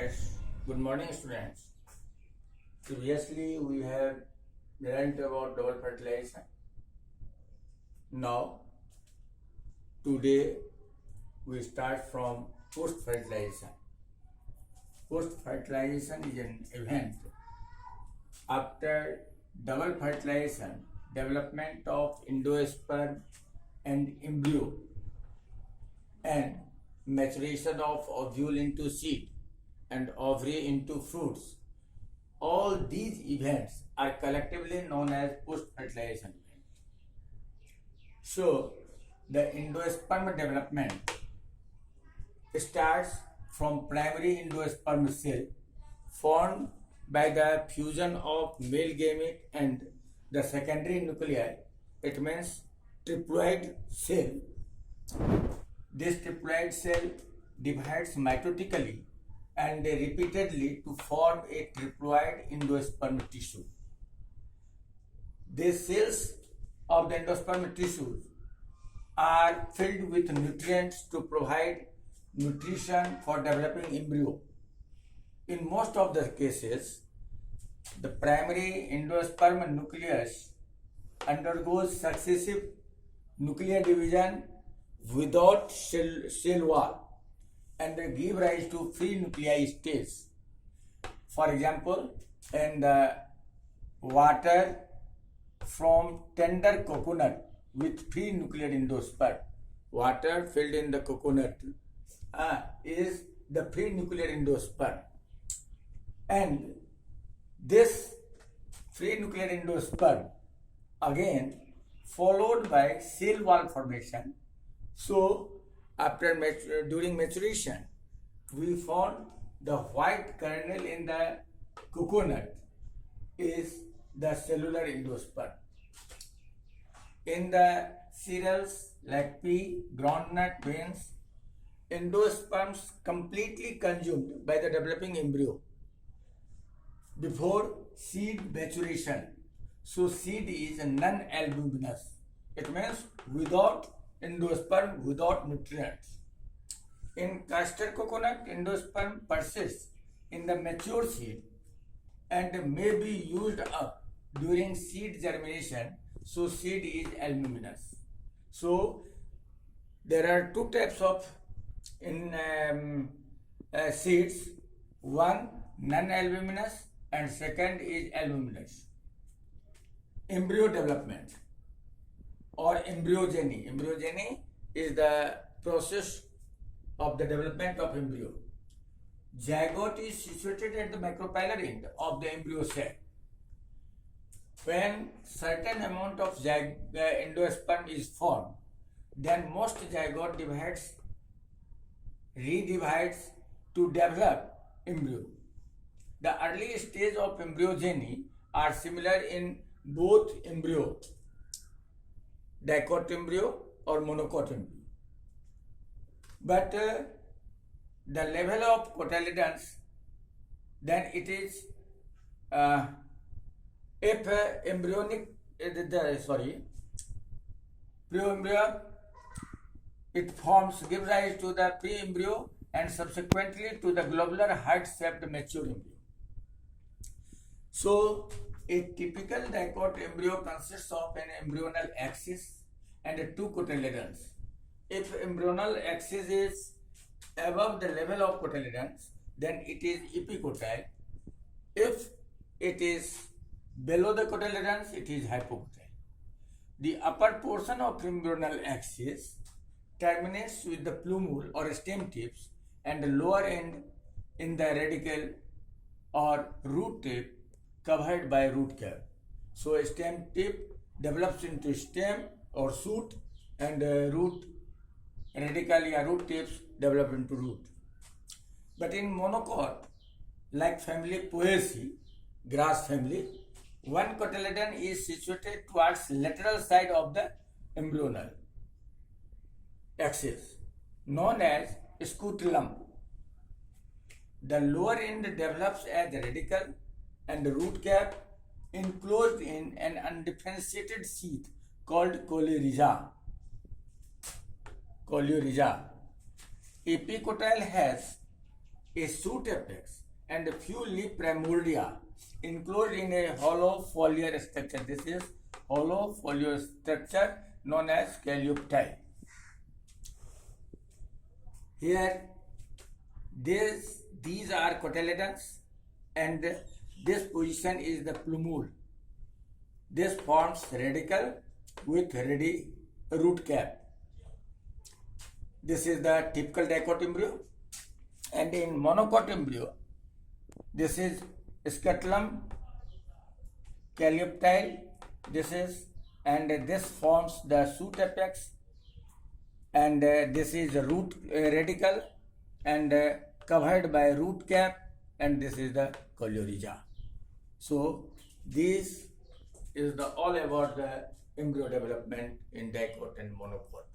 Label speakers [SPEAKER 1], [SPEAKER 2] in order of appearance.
[SPEAKER 1] Yes, good morning, students. Previously, we have learned about double fertilization. Now, today, we start from post fertilization. Post fertilization is an event after double fertilization, development of endosperm and embryo, and maturation of ovule into seed and ovary into fruits. All these events are collectively known as post-fertilization event. So, the endosperm development starts from primary endosperm cell formed by the fusion of male gamete and the secondary nuclei. It means triploid cell. This triploid cell divides mitotically and repeatedly to form a triploid endosperm tissue. These cells of the endosperm tissues are filled with nutrients to provide nutrition for developing embryo. In most of the cases, the primary endosperm nucleus undergoes successive nuclear division without cell wall and give rise to free nuclei states. For example, in the water from tender coconut with free nuclear endosperm, water filled in the coconut is the free nuclear endosperm, and this free nuclear endosperm again followed by cell wall formation. So during maturation, we found the white kernel in the coconut is the cellular endosperm. In the cereals like pea, groundnut, beans, endosperms completely consumed by the developing embryo before seed maturation. So seed is non-albuminous. It means without endosperm, without nutrients. In castor coconut, endosperm persists in the mature seed and may be used up during seed germination. So seed is albuminous. So there are two types of seeds. One non-albuminous and second is albuminous. Embryo development or embryogeny. Embryogeny is the process of the development of embryo. Zygote is situated at the micropylar end of the embryo cell. When certain amount of endosperm is formed, then most zygote redivides to develop embryo. The early stage of embryogeny are similar in both embryo, dicot embryo or monocot embryo. But the level of cotyledons, then it is if pre-embryo, it gives rise to the pre-embryo and subsequently to the globular heart-shaped mature embryo. So, a typical dicot embryo consists of an embryonal axis and two cotyledons. If embryonal axis is above the level of cotyledons, then it is epicotyle. If it is below the cotyledons, it is hypocotyle. The upper portion of embryonal axis terminates with the plumule or stem tips, and the lower end in the radicle or root tip covered by root cap. So a stem tip develops into stem or shoot, and root radicle or root tips develop into root. But in monocot, like family Poaceae, grass family, one cotyledon is situated towards lateral side of the embryonal axis, known as scutellum. The lower end develops as a radicle and the root cap enclosed in an undifferentiated sheath called coleorrhea. Epicotyle has a shoot apex, and a few leaf primordia enclosed in a hollow foliar structure. This is hollow foliar structure known as calypti. Here, these are cotyledons, and this position is the plumule. This forms radicle with ready root cap. This is the typical dicot embryo, and in monocot embryo, this is scutellum, calyptile. This forms the shoot apex, and this is the root radicle, and covered by root cap, and this is the coleorhiza. So this is the all about the embryo development in dicot and monocot.